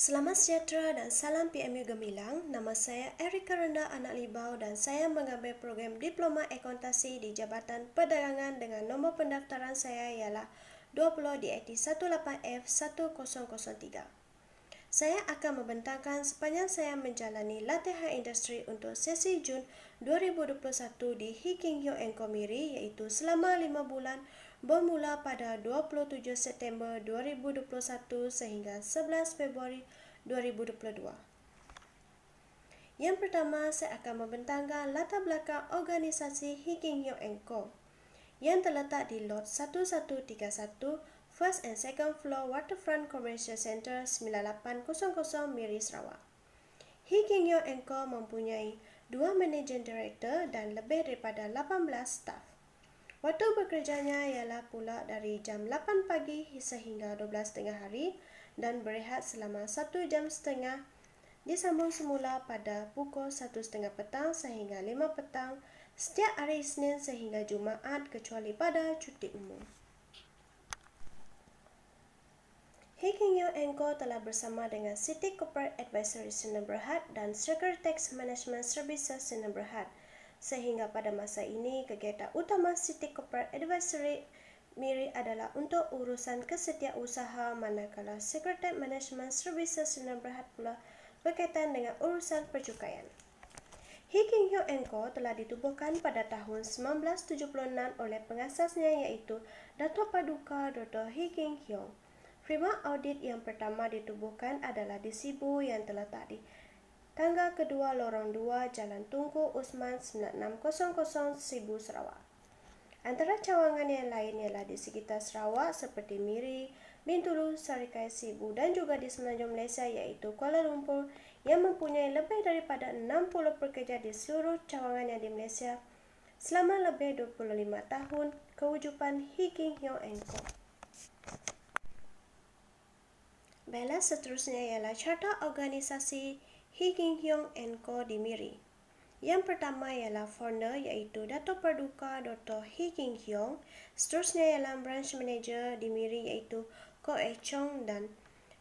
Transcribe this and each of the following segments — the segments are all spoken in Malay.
Selamat sejahtera dan salam PMU gemilang. Nama saya Erika Renda Anak Libau dan saya mengambil program Diploma Akuntansi di Jabatan Perdagangan dengan nombor pendaftaran saya ialah 20 DAT 18F1003. Saya akan membentangkan sepanjang saya menjalani latihan industri untuk sesi Jun 2021 di Hiking Hyo Co Miri iaitu selama 5 bulan bermula pada 27 September 2021 sehingga 11 Februari 2022. Yang pertama, saya akan membentangkan latar belakang organisasi Hiking Hyo Co yang terletak di Lot 1131 First and Second Floor Waterfront Commercial Center 9800 Miri, Sarawak. Hiking Hyo Co mempunyai 2 Managing Director dan lebih daripada 18 staf. Waktu bekerjanya ialah pula dari jam 8 pagi sehingga 12 tengah hari dan berehat selama 1 jam setengah. Disambung semula pada pukul 1:30 petang sehingga 5 petang setiap hari Isnin sehingga Jumaat kecuali pada cuti umum. Hiking Hyo Co telah bersama dengan City Corporate Advisory Sdn Bhd dan Securitex Management Services Sdn Bhd. Sehingga pada masa ini, kegiatan utama City Corporate Advisory Miri adalah untuk urusan kesetiausaha, manakala Securitex Management Services Sdn Bhd pula berkaitan dengan urusan percukaian. Hiking Hyo Co telah ditubuhkan pada tahun 1976 oleh pengasasnya iaitu Dato' Paduka Dr. Hiking Hyo. Firma audit yang pertama ditubuhkan adalah di Sibu yang terletak di Tangga Kedua Lorong 2 Jalan Tunku Usman 9600 Sibu, Sarawak. Antara cawangan yang lain ialah di sekitar Sarawak seperti Miri, Bintulu, Sarikai, Sibu dan juga di semenanjung Malaysia iaitu Kuala Lumpur yang mempunyai lebih daripada 60 pekerja di seluruh cawangan yang di Malaysia selama lebih 25 tahun kewujudan Hiking Hyo Co. Baiklah, seterusnya ialah carta organisasi Hiking Hyo Co di Miri. Yang pertama ialah founder iaitu Dato' Paduka Dr. Hiking Hyo. Seterusnya ialah branch manager di Miri iaitu Ko Chong dan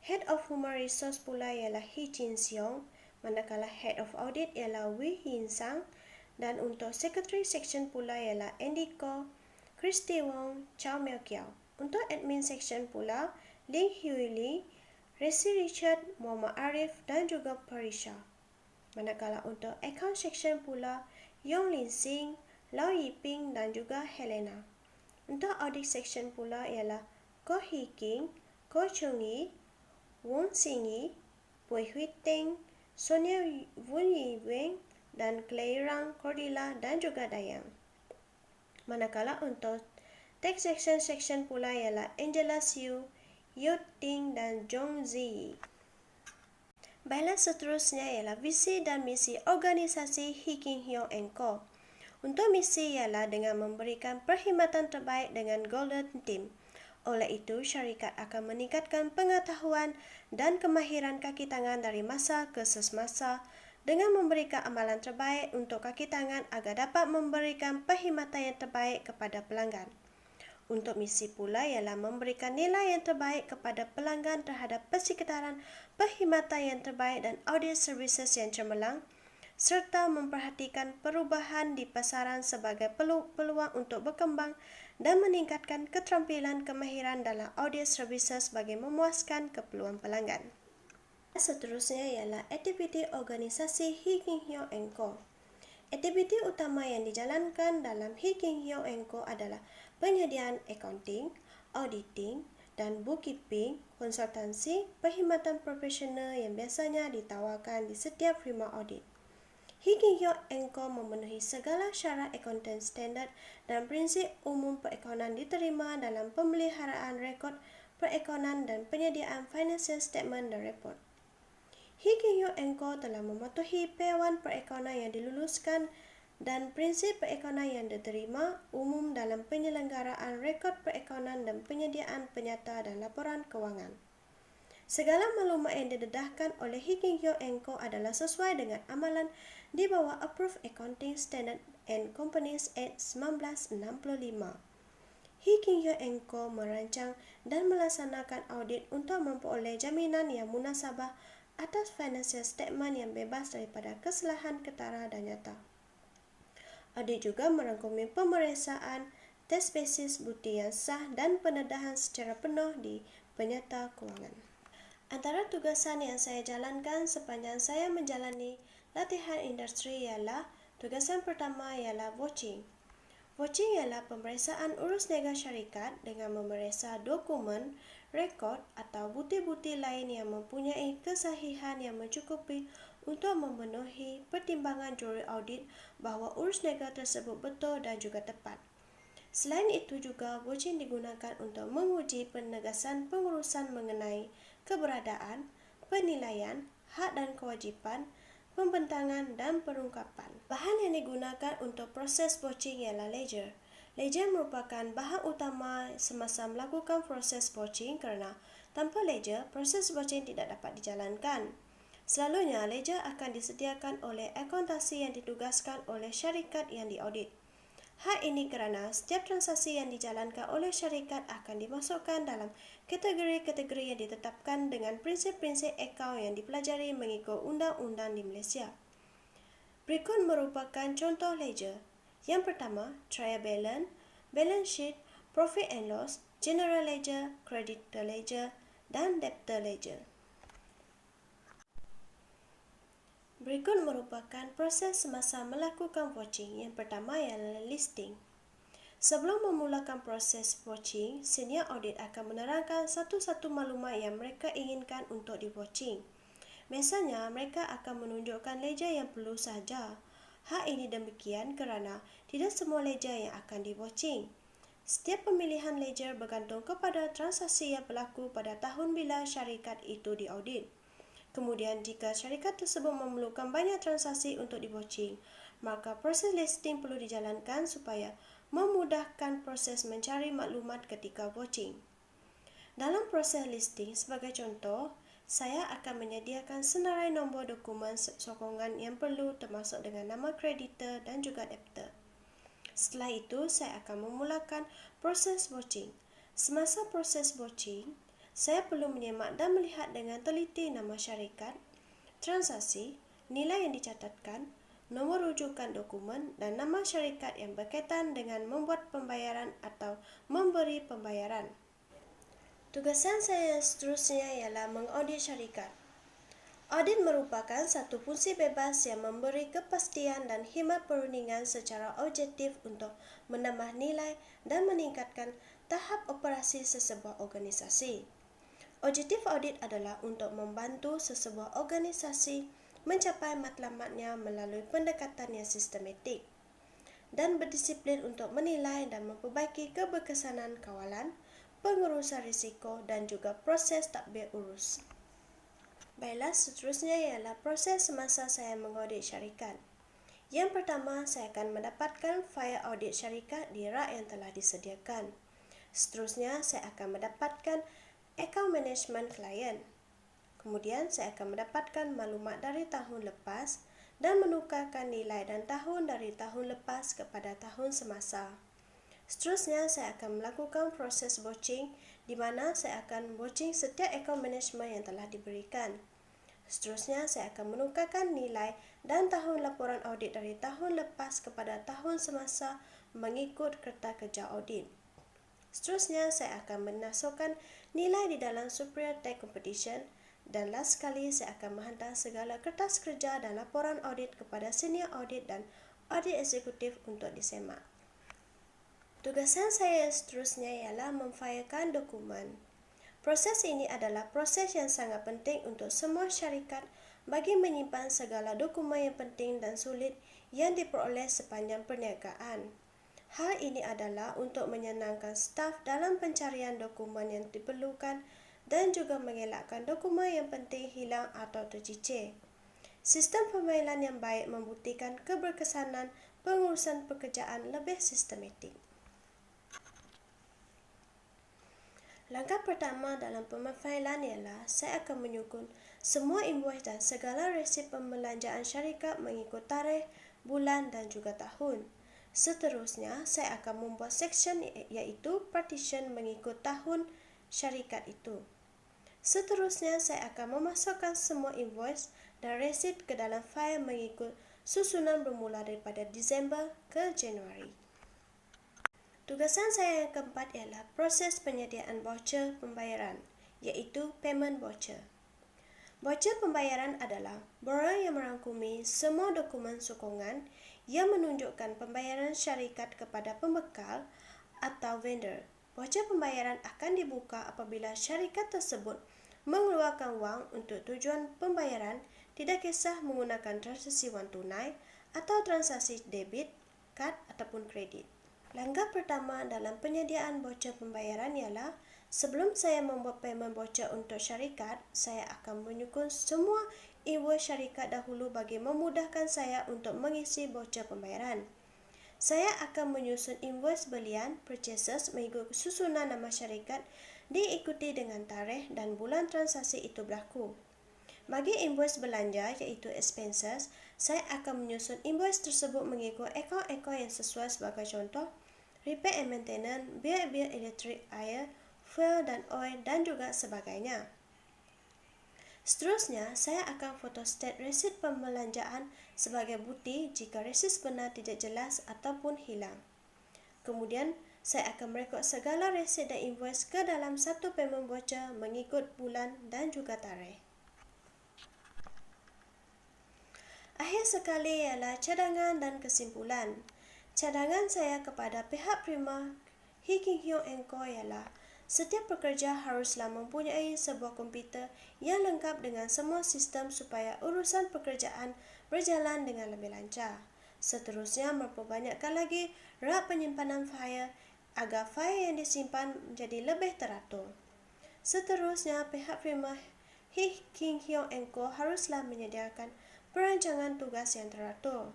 Head of Human Resource pula ialah Hee Chin Siong, manakala Head of Audit ialah Wee Hin Sang dan untuk Secretary Section pula ialah Andy Ko, Christy Wong, Chow Meo Kiao. Untuk Admin Section pula Ling Hui Lee, Resi Richard, Muhammad Arif dan juga Parisha. Manakala untuk Account Section pula Yong Lin Sing, Lau Yiping dan juga Helena. Untuk Audit Section pula ialah Ko Hee King, Ko Chung Yi, Wong Sing Yi, Pui Hui Teng, Sonia Wun Yi Weng dan Clairang Cordilla dan juga Dayang. Manakala untuk Tax Section pula ialah Angela Siu, Yot Ting dan Jong Zi. Baiklah, seterusnya ialah visi dan misi organisasi Hiking Hyo Co. Untuk misi ialah dengan memberikan perkhidmatan terbaik dengan Golden Team. Oleh itu, syarikat akan meningkatkan pengetahuan dan kemahiran kaki tangan dari masa ke semasa dengan memberikan amalan terbaik untuk kaki tangan agar dapat memberikan perkhidmatan yang terbaik kepada pelanggan. Untuk misi pula ialah memberikan nilai yang terbaik kepada pelanggan terhadap persekitaran perkhidmatan yang terbaik dan audit services yang cemerlang serta memperhatikan perubahan di pasaran sebagai peluang untuk berkembang dan meningkatkan keterampilan kemahiran dalam audit services bagi memuaskan keperluan pelanggan. Seterusnya ialah aktiviti organisasi Hiking Hyo Co. Aktiviti utama yang dijalankan dalam Hiking Hyo Co adalah penyediaan accounting, auditing dan bookkeeping, konsultansi, perkhidmatan profesional yang biasanya ditawarkan di setiap firma audit. Hiking Hyo Co memenuhi segala syarat accounting standard dan prinsip umum perakaunan diterima dalam pemeliharaan rekod perakaunan dan penyediaan financial statement dan report. Hiking Hyo Co telah mematuhi piawan perakaunan yang diluluskan dan prinsip perakaunan yang diterima umum dalam penyelenggaraan rekod perakaunan dan penyediaan penyata dan laporan kewangan. Segala maklumat yang didedahkan oleh Hiking Hyo Co adalah sesuai dengan amalan di bawah Approved Accounting Standard and Companies Act 1965. He King Hyong Co merancang dan melaksanakan audit untuk memperoleh jaminan yang munasabah atas financial statement yang bebas daripada kesalahan ketara dan nyata. Audit juga merangkumi pemeriksaan teks basis bukti yang sah dan pendedahan secara penuh di penyata kewangan. Antara tugasan yang saya jalankan sepanjang saya menjalani latihan industri ialah tugasan pertama ialah watching. Watching ialah pemeriksaan urus niaga syarikat dengan memeriksa dokumen, rekod atau bukti-bukti lain yang mempunyai kesahihan yang mencukupi untuk memenuhi pertimbangan juri audit bahawa urus niaga tersebut betul dan juga tepat. Selain itu juga watching digunakan untuk menguji penegasan pengurusan mengenai keberadaan, penilaian, hak dan kewajipan, pembentangan dan perungkapan. Bahan yang digunakan untuk proses watching ialah ledger. Ledger merupakan bahan utama semasa melakukan proses watching kerana tanpa ledger, proses watching tidak dapat dijalankan. Selalunya, ledger akan disediakan oleh akuntansi yang ditugaskan oleh syarikat yang diaudit. Hal ini kerana setiap transaksi yang dijalankan oleh syarikat akan dimasukkan dalam kategori-kategori yang ditetapkan dengan prinsip-prinsip akaun yang dipelajari mengikut undang-undang di Malaysia. Berikut merupakan contoh ledger. Yang pertama, trial balance, balance sheet, profit and loss, general ledger, creditor ledger dan debtor ledger. Berikut merupakan proses semasa melakukan watching. Yang pertama ialah listing. Sebelum memulakan proses watching, senior audit akan menerangkan satu-satu maklumat yang mereka inginkan untuk di-watching. Biasanya, mereka akan menunjukkan ledger yang perlu sahaja. Hal ini demikian kerana tidak semua ledger yang akan di-watching. Setiap pemilihan ledger bergantung kepada transaksi yang berlaku pada tahun bila syarikat itu diaudit. Kemudian, jika syarikat tersebut memerlukan banyak transaksi untuk di-watching, maka proses listing perlu dijalankan supaya memudahkan proses mencari maklumat ketika watching. Dalam proses listing, sebagai contoh, saya akan menyediakan senarai nombor dokumen sokongan yang perlu termasuk dengan nama kreditor dan juga debtor. Setelah itu, saya akan memulakan proses watching. Semasa proses watching, saya perlu menyemak dan melihat dengan teliti nama syarikat, transaksi, nilai yang dicatatkan, nombor rujukan dokumen dan nama syarikat yang berkaitan dengan membuat pembayaran atau memberi pembayaran. Tugasan saya seterusnya ialah mengaudit syarikat. Audit merupakan satu fungsi bebas yang memberi kepastian dan khidmat perundingan secara objektif untuk menambah nilai dan meningkatkan tahap operasi sesebuah organisasi. Objektif audit adalah untuk membantu sesebuah organisasi mencapai matlamatnya melalui pendekatan yang sistematik dan berdisiplin untuk menilai dan memperbaiki keberkesanan kawalan, pengurusan risiko dan juga proses tadbir urus. Baiklah, seterusnya ialah proses semasa saya mengaudit syarikat. Yang pertama, saya akan mendapatkan fail audit syarikat di rak yang telah disediakan. Seterusnya, saya akan mendapatkan account management klien. Kemudian, saya akan mendapatkan maklumat dari tahun lepas dan menukarkan nilai dan tahun dari tahun lepas kepada tahun semasa. Seterusnya, saya akan melakukan proses watching di mana saya akan watching setiap account management yang telah diberikan. Seterusnya, saya akan menukarkan nilai dan tahun laporan audit dari tahun lepas kepada tahun semasa mengikut kertas kerja audit. Seterusnya, saya akan memasukkan nilai di dalam Superior Tax Competition dan last sekali saya akan menghantar segala kertas kerja dan laporan audit kepada senior audit dan audit eksekutif untuk disemak. Tugasan saya seterusnya ialah memfailkan dokumen. Proses ini adalah proses yang sangat penting untuk semua syarikat bagi menyimpan segala dokumen yang penting dan sulit yang diperoleh sepanjang perniagaan. Hal ini adalah untuk menyenangkan staf dalam pencarian dokumen yang diperlukan dan juga mengelakkan dokumen yang penting hilang atau tercicir. Sistem pemailan yang baik membuktikan keberkesanan pengurusan pekerjaan lebih sistematik. Langkah pertama dalam pemfailan ialah saya akan menyusun semua invoice dan segala resip pembelanjaan syarikat mengikut tarikh, bulan dan juga tahun. Seterusnya, saya akan membuat section iaitu partition mengikut tahun syarikat itu. Seterusnya, saya akan memasukkan semua invoice dan resit ke dalam fail mengikut susunan bermula daripada Disember ke Januari. Tugasan saya yang keempat ialah proses penyediaan voucher pembayaran, iaitu payment voucher. Voucher pembayaran adalah borang yang merangkumi semua dokumen sokongan yang menunjukkan pembayaran syarikat kepada pembekal atau vendor. Voucher pembayaran akan dibuka apabila syarikat tersebut mengeluarkan wang untuk tujuan pembayaran, tidak kisah menggunakan transaksi wang tunai atau transaksi debit, kad ataupun kredit. Langkah pertama dalam penyediaan voucher pembayaran ialah sebelum saya membuat payment voucher untuk syarikat, saya akan menyusun semua invoice syarikat dahulu bagi memudahkan saya untuk mengisi voucher pembayaran. Saya akan menyusun invoice belian purchases mengikut susunan nama syarikat diikuti dengan tarikh dan bulan transaksi itu berlaku. Bagi invoice belanja iaitu expenses, saya akan menyusun invoice tersebut mengikut akaun-akaun yang sesuai sebagai contoh repair and maintenance, bil elektrik, air, fuel dan oil dan juga sebagainya. Seterusnya, saya akan photostat resit pembelanjaan sebagai bukti jika resit sebenar tidak jelas ataupun hilang. Kemudian, saya akan merekod segala resit dan invoice ke dalam satu payment voucher mengikut bulan dan juga tarikh. Akhir sekali ialah cadangan dan kesimpulan. Cadangan saya kepada pihak prima Hee King Hyong & Co ialah setiap pekerja haruslah mempunyai sebuah komputer yang lengkap dengan semua sistem supaya urusan pekerjaan berjalan dengan lebih lancar. Seterusnya, memperbanyakkan lagi rak penyimpanan fail agar fail yang disimpan menjadi lebih teratur. Seterusnya, pihak firma Hee King Hyong & Co haruslah menyediakan perancangan tugas yang teratur.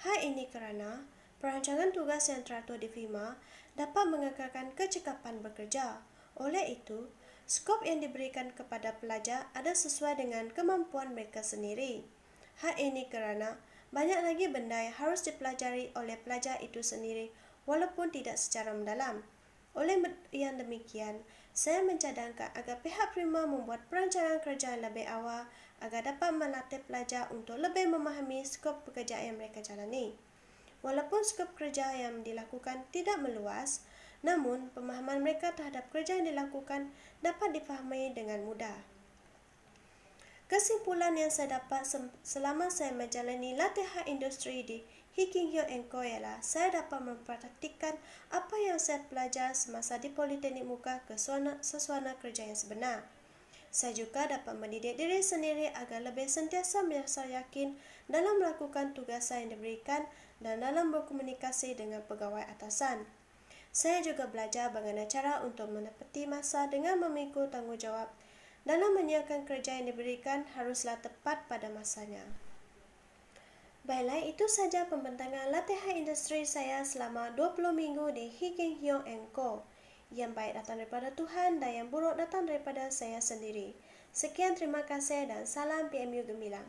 Hal ini kerana perancangan tugas yang teratur di firma dapat mengekalkan kecekapan bekerja. Oleh itu, skop yang diberikan kepada pelajar ada sesuai dengan kemampuan mereka sendiri. Hal ini kerana banyak lagi benda yang harus dipelajari oleh pelajar itu sendiri walaupun tidak secara mendalam. Oleh yang demikian, saya mencadangkan agar pihak prima membuat perancangan kerja yang lebih awal agar dapat melatih pelajar untuk lebih memahami skop pekerjaan yang mereka jalani. Walaupun skop kerja yang dilakukan tidak meluas, namun pemahaman mereka terhadap kerja yang dilakukan dapat difahami dengan mudah. Kesimpulan yang saya dapat selama saya menjalani latihan industri di Hee King Hyong & Co ialah saya dapat mempraktikkan apa yang saya pelajar semasa di Politeknik Muka ke suasana kerja yang sebenar. Saya juga dapat mendidik diri sendiri agar lebih sentiasa merasa yakin dalam melakukan tugasan yang diberikan dan dalam berkomunikasi dengan pegawai atasan. Saya juga belajar bagaimana cara untuk menepati masa dengan memikul tanggungjawab. Dalam menyiapkan kerja yang diberikan haruslah tepat pada masanya. Baiklah, itu saja pembentangan latihan industri saya selama 20 minggu di Hee King Hyong & Co. Yang baik datang daripada Tuhan dan yang buruk datang daripada saya sendiri. Sekian, terima kasih dan salam PMU Gemilang.